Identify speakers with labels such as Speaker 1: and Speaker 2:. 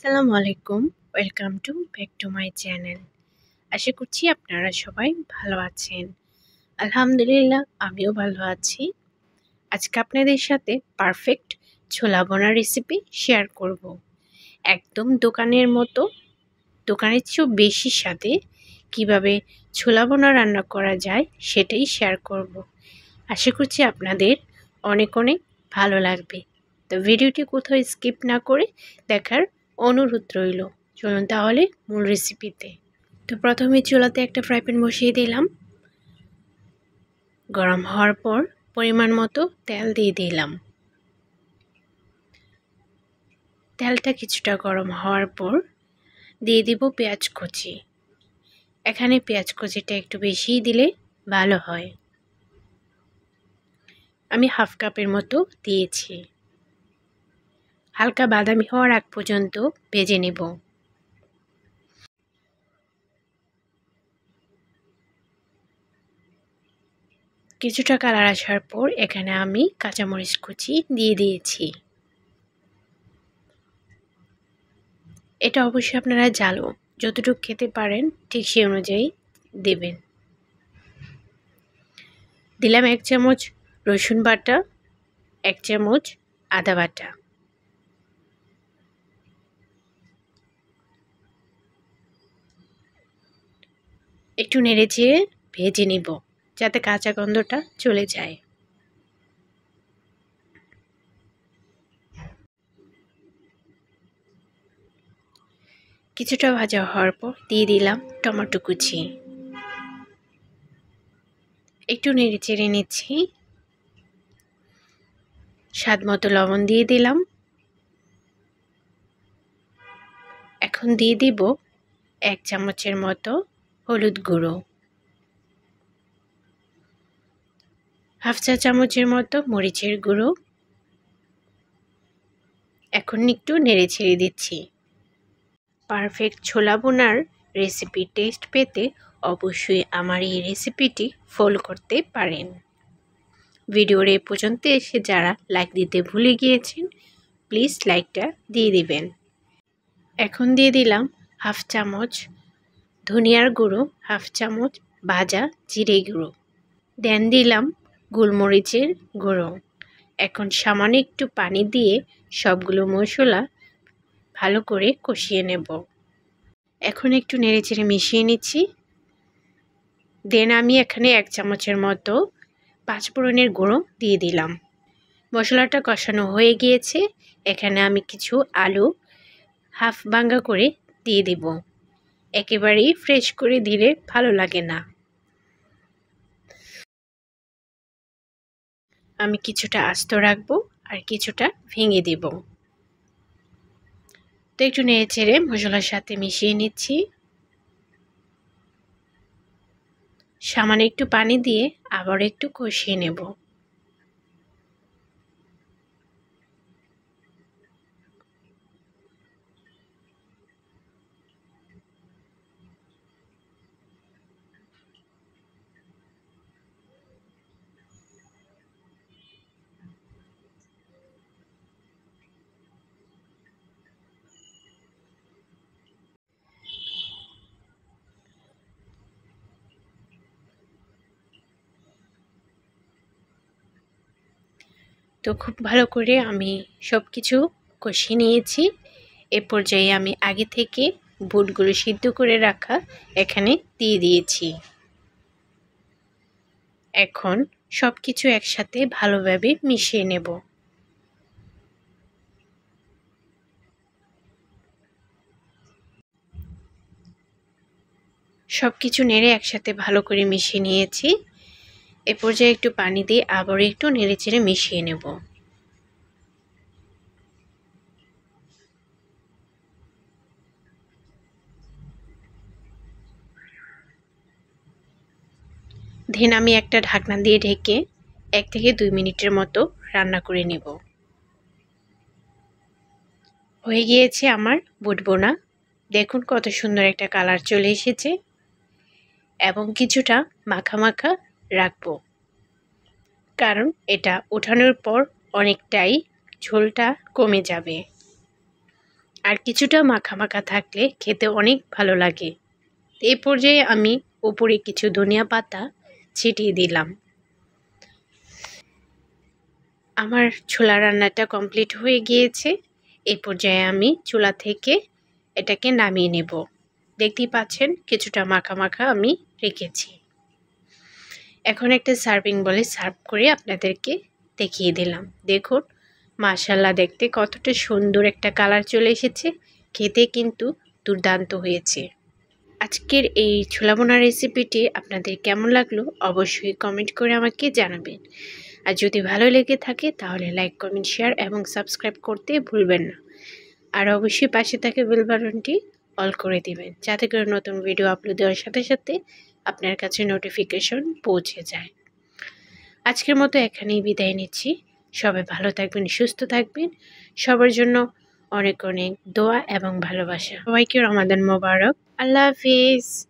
Speaker 1: আসসালামু আলাইকুম। Welcome back to my channel. আশা করছি আপনারা সবাই ভালো আছেন। আলহামদুলিল্লাহ আমিও ভালো আছি। আজকে আপনাদের সাথে পারফেক্ট ছোলা ভুনা রেসিপি শেয়ার করব। একদম দোকানের মতো, দোকানের চেয়েও বেশি স্বাদে কিভাবে ছোলা ভুনা রান্না করা যায় সেটাই শেয়ার করব। আশা করছি আপনাদের অনেক অনেক ভালো লাগবে। তো ভিডিওটি কোথাও স্কিপ না করে দেখার অনুরোধ রইল। চলুন তাহলে মূল রেসিপিতে। তো প্রথমে চুলাতে একটা ফ্রাই প্যান বসিয়ে দিলাম। গরম হওয়ার পর পরিমাণ মতো তেল দিয়ে দিলাম। তেলটা কিছুটা গরম হওয়ার পর দিয়ে দিব পেঁয়াজ কুচি। এখানে পেঁয়াজ কুচিটা একটু বেশিই দিলে ভালো হয়। আমি হাফ কাপের মতো দিয়েছি। হালকা বাদামি হওয়ার আগ পর্যন্ত ভেজে নেব। কিছুটা কালার আসার পর এখানে আমি কাঁচামরিচ কুচি দিয়ে দিয়েছি। এটা অবশ্যই আপনারা ঝালও যতটুকু খেতে পারেন ঠিক সেই অনুযায়ী দেবেন। দিলাম 1 চামচ রসুন বাটা, 1 চামচ আদা বাটা। একটু নেড়েচেড়ে ভেজে নিব যাতে কাঁচা গন্ধটা চলে যায়। কিছুটা ভাজা হওয়ার পর দিয়ে দিলাম টমেটো কুচি। একটু নেড়েচেড়ে নিচ্ছি। স্বাদ মতো লবণ দিয়ে দিলাম। এখন দিয়ে দিব 1 চামচের মতো হলুদ গুঁড়ো, হাফ চা চামচের মতো মরিচের গুঁড়ো। এখন একটু নেড়ে ছেড়ে দিচ্ছি। পারফেক্ট ছোলা ভুনার রেসিপি টেস্ট পেতে অবশ্যই আমার এই রেসিপিটি ফলো করতে পারেন। ভিডিওর এ পর্যন্ত এসে যারা লাইক দিতে ভুলে গিয়েছেন প্লিজ লাইকটা দিয়ে দিবেন। এখন দিয়ে দিলাম হাফ চামচ ধনিয়ার গুঁড়ো, হাফ চামচ ভাজা জিরে গুঁড়ো, দেন দিলাম গোলমরিচের গুঁড়ো। এখন সামান্য একটু পানি দিয়ে সবগুলো মশলা ভালো করে কষিয়ে নেব। এখন একটু নেড়েচেড়ে মিশিয়ে নিচ্ছি। দেন আমি এখানে 1 চামচের মতো পাঁচফোড়নের গুঁড়ো দিয়ে দিলাম। মশলাটা কষানো হয়ে গিয়েছে। এখানে আমি কিছু আলু হাফ ভাঙা করে দিয়ে দিব। একেবারেই ফ্রেশ করে দিলে ভালো লাগে না। আমি কিছুটা আস্ত রাখবো আর কিছুটা ভেঙে দেব। তো একটু নেড়েচেড়ে মশলার সাথে মিশিয়ে নিচ্ছি। সামান্য একটু পানি দিয়ে আবার একটু কষিয়ে নেব। তো খুব ভালো করে আমি সব কিছু কষিয়ে নিয়েছি। এ পর্যায়ে আমি আগে থেকে বুটগুলো সিদ্ধ করে রাখা এখানে দিয়ে দিয়েছি। এখন সব কিছু একসাথে ভালোভাবে মিশিয়ে নেব। সব কিছু নেড়ে একসাথে ভালো করে মিশিয়ে নিয়েছি। এ পর্যায়ে একটু পানি দিয়ে আবার একটু নেড়েচেড়ে মিশিয়ে নেব। দেন আমি একটা ঢাকনা দিয়ে ঢেকে 1 থেকে 2 মিনিটের মতো রান্না করে নেব। হয়ে গিয়েছে আমার বুট ভুনা। দেখুন কত সুন্দর একটা কালার চলে এসেছে এবং কিছুটা মাখা মাখা রাখবো, কারণ এটা ওঠানোর পর অনেকটাই ঝোলটা কমে যাবে। আর কিছুটা মাখা মাখা থাকলে খেতে অনেক ভালো লাগে। এই পর্যায়ে আমি উপরে কিছু ধনিয়া পাতা ছিটিয়ে দিলাম। আমার ছোলা রান্নাটা কমপ্লিট হয়ে গিয়েছে। এই পর্যায়ে আমি চুলা থেকে এটাকে নামিয়ে নেব। দেখতেই পাচ্ছেন কিছুটা মাখা মাখা আমি রেখেছি। এখন একটা সার্ভিং বলে সার্ভ করে আপনাদেরকে দেখিয়ে দিলাম। দেখুন মাশাআল্লাহ, দেখতে কতটা সুন্দর একটা কালার চলে এসেছে, খেতে কিন্তু দুর্দান্ত হয়েছে। আজকের এই ছোলা ভুনা রেসিপিটি আপনাদের কেমন লাগলো অবশ্যই কমেন্ট করে আমাকে জানাবেন। আর যদি ভালো লেগে থাকে তাহলে লাইক, কমেন্ট, শেয়ার এবং সাবস্ক্রাইব করতে ভুলবেন না। আর অবশ্যই পাশে থাকা বেল বাটনটি অল করে দিবেন, যাতে করে নতুন ভিডিও আপলোড দেওয়ার সাথে সাথে আপনার কাছে নোটিফিকেশন পৌঁছে যায়। আজকের মতো এখানেই বিদায় নিচ্ছি। সবাই ভালো থাকবেন, সুস্থ থাকবেন। সবার জন্য অনেক অনেক দোয়া এবং ভালোবাসা। সবাইকে রমাদান মোবারক। আল্লাহ হাফিজ।